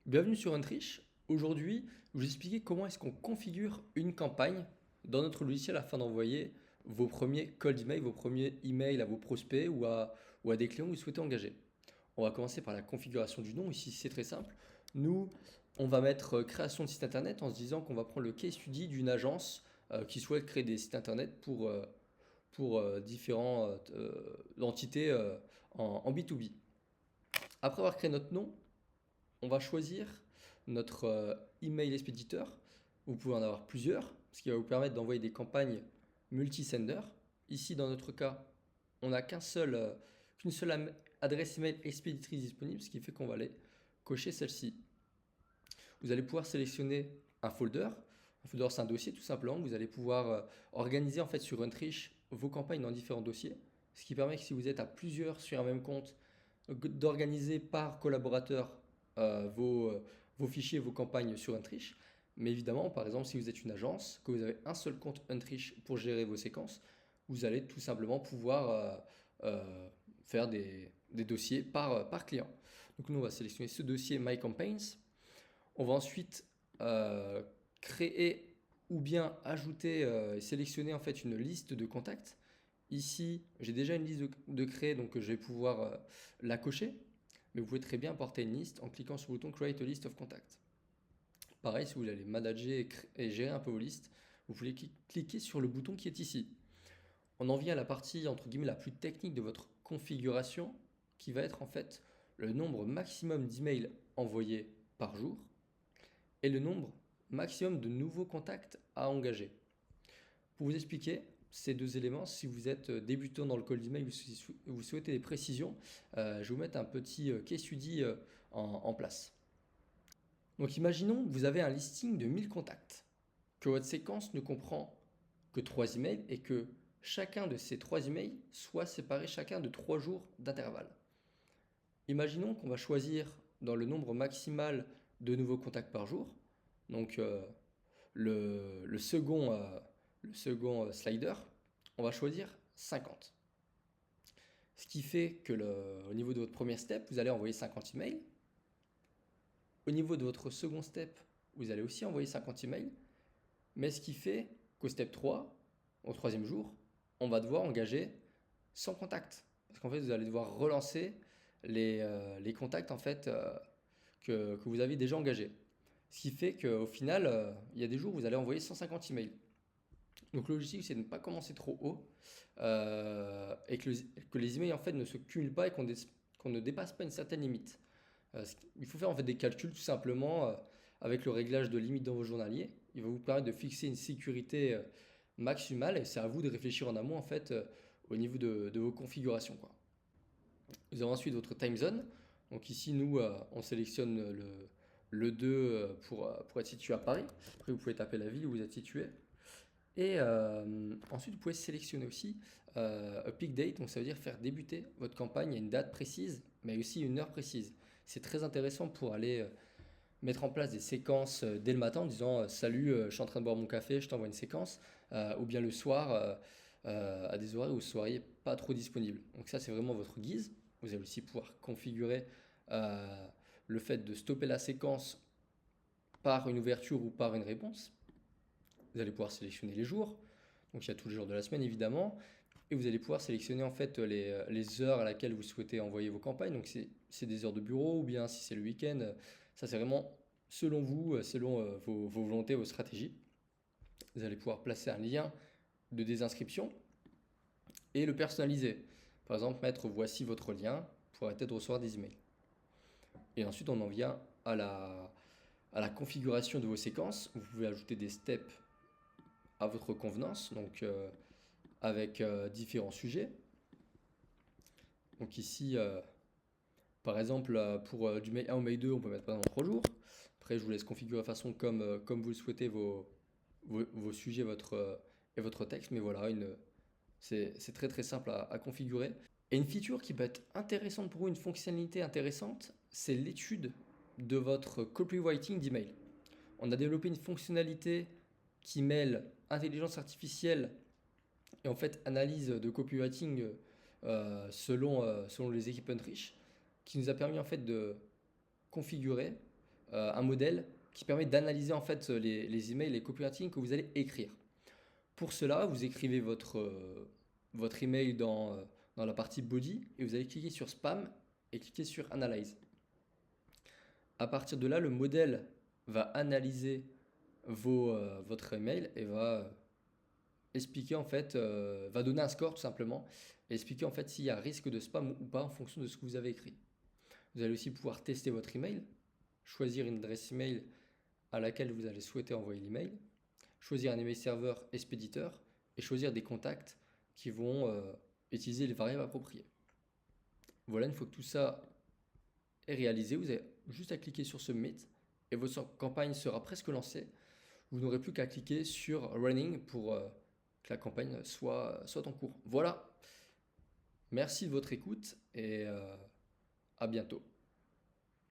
Bienvenue sur Untrish. Aujourd'hui, je vais vous expliquer comment est-ce qu'on configure une campagne dans notre logiciel afin d'envoyer vos premiers cold emails, vos premiers emails à vos prospects ou à des clients que vous souhaitez engager. On va commencer par la configuration du nom. Ici, c'est très simple. Nous, on va mettre création de site internet en se disant qu'on va prendre le case study d'une agence qui souhaite créer des sites internet pour différentes entités en B2B. Après avoir créé notre nom, on va choisir notre email expéditeur. Vous pouvez en avoir plusieurs, ce qui va vous permettre d'envoyer des campagnes multi-sender. Ici, dans notre cas, on n'a qu'une seule adresse email expéditrice disponible, ce qui fait qu'on va aller cocher celle-ci. Vous allez pouvoir sélectionner un folder. Un folder, c'est un dossier tout simplement. Vous allez pouvoir organiser en fait sur Untrish vos campagnes dans différents dossiers, ce qui permet que si vous êtes à plusieurs sur un même compte, d'organiser par collaborateur euh, vos, euh, vos fichiers, vos campagnes sur Untrish. Mais évidemment, par exemple, si vous êtes une agence, que vous avez un seul compte Untrish pour gérer vos séquences, vous allez tout simplement pouvoir faire des dossiers par client. Donc nous, on va sélectionner ce dossier My Campaigns. On va ensuite euh, créer ou bien ajouter et sélectionner en fait une liste de contacts. Ici, j'ai déjà une liste de créer, donc je vais pouvoir la cocher. Mais vous pouvez très bien porter une liste en cliquant sur le bouton Create a list of contacts. Pareil, si vous voulez aller manager et gérer un peu vos listes, vous pouvez cliquer sur le bouton qui est ici. On en vient à la partie entre guillemets la plus technique de votre configuration, qui va être en fait le nombre maximum d'emails envoyés par jour et le nombre maximum de nouveaux contacts à engager. Pour vous expliquer ces deux éléments, si vous êtes débutant dans le cold email ou si vous souhaitez des précisions, je vais vous mettre un petit case study en place. Donc imaginons que vous avez un listing de 1000 contacts, que votre séquence ne comprend que 3 emails et que chacun de ces 3 emails soit séparé chacun de 3 jours d'intervalle. Imaginons qu'on va choisir dans le nombre maximal de nouveaux contacts par jour, donc le second slider, on va choisir 50. Ce qui fait que au niveau de votre premier step, vous allez envoyer 50 emails. Au niveau de votre second step, vous allez aussi envoyer 50 emails. Mais ce qui fait qu'au step 3, au troisième jour, on va devoir engager 100 contacts. Parce qu'en fait, vous allez devoir relancer les contacts en fait, que vous avez déjà engagés. Ce qui fait qu'au final, il y a des jours où vous allez envoyer 150 emails. Donc l'objectif, c'est de ne pas commencer trop haut et que les emails en fait, ne se cumulent pas et qu'on ne dépasse pas une certaine limite. Il faut faire en fait des calculs tout simplement avec le réglage de limite dans vos journaliers. Il va vous permettre de fixer une sécurité maximale et c'est à vous de réfléchir en amont en fait au niveau de vos configurations, quoi. Vous avez ensuite votre time zone. Donc ici, nous, on sélectionne le 2 pour être situé à Paris. Après, vous pouvez taper la ville où vous êtes situé. Et ensuite, vous pouvez sélectionner aussi a peak date, donc ça veut dire faire débuter votre campagne à une date précise, mais aussi une heure précise. C'est très intéressant pour aller mettre en place des séquences dès le matin en disant salut, je suis en train de boire mon café, je t'envoie une séquence, ou bien le soir à des horaires où vous ne seriez pas trop disponible. Donc ça, c'est vraiment votre guise. Vous allez aussi pouvoir configurer le fait de stopper la séquence par une ouverture ou par une réponse. Vous allez pouvoir sélectionner les jours, donc il y a tous les jours de la semaine évidemment, et vous allez pouvoir sélectionner en fait les heures à laquelle vous souhaitez envoyer vos campagnes, donc c'est des heures de bureau ou bien si c'est le week-end, ça c'est vraiment selon vous, selon vos volontés, vos stratégies. Vous allez pouvoir placer un lien de désinscription et le personnaliser. Par exemple, mettre voici votre lien pour arrêter de recevoir des emails. Et ensuite, on en vient à la configuration de vos séquences. Vous pouvez ajouter des steps à votre convenance, donc avec différents sujets. Donc ici, par exemple, pour du mail 1 au mail 2, on peut mettre par exemple 3 jours. Après, je vous laisse configurer de façon comme vous le souhaitez vos sujets et votre texte. Mais voilà, c'est très très simple à configurer. Et une feature qui peut être intéressante pour vous, une fonctionnalité intéressante, c'est l'étude de votre copywriting d'email. On a développé une fonctionnalité qui mêle intelligence artificielle et en fait analyse de copywriting selon les équipes Untrish, qui nous a permis en fait de configurer un modèle qui permet d'analyser en fait les emails, les copywriting que vous allez écrire. Pour cela, vous écrivez votre email dans la partie body et vous allez cliquer sur spam et cliquer sur analyze. À partir de là, le modèle va analyser votre email et va expliquer en fait, va donner un score tout simplement et expliquer en fait s'il y a risque de spam ou pas en fonction de ce que vous avez écrit. Vous allez aussi pouvoir tester votre email, choisir une adresse email à laquelle vous allez souhaiter envoyer l'email, choisir un email serveur expéditeur et choisir des contacts qui vont utiliser les variables appropriées. Voilà, une fois que tout ça est réalisé, vous avez juste à cliquer sur Submit et votre campagne sera presque lancée. Vous n'aurez plus qu'à cliquer sur Running pour que la campagne soit en cours. Voilà, merci de votre écoute et à bientôt.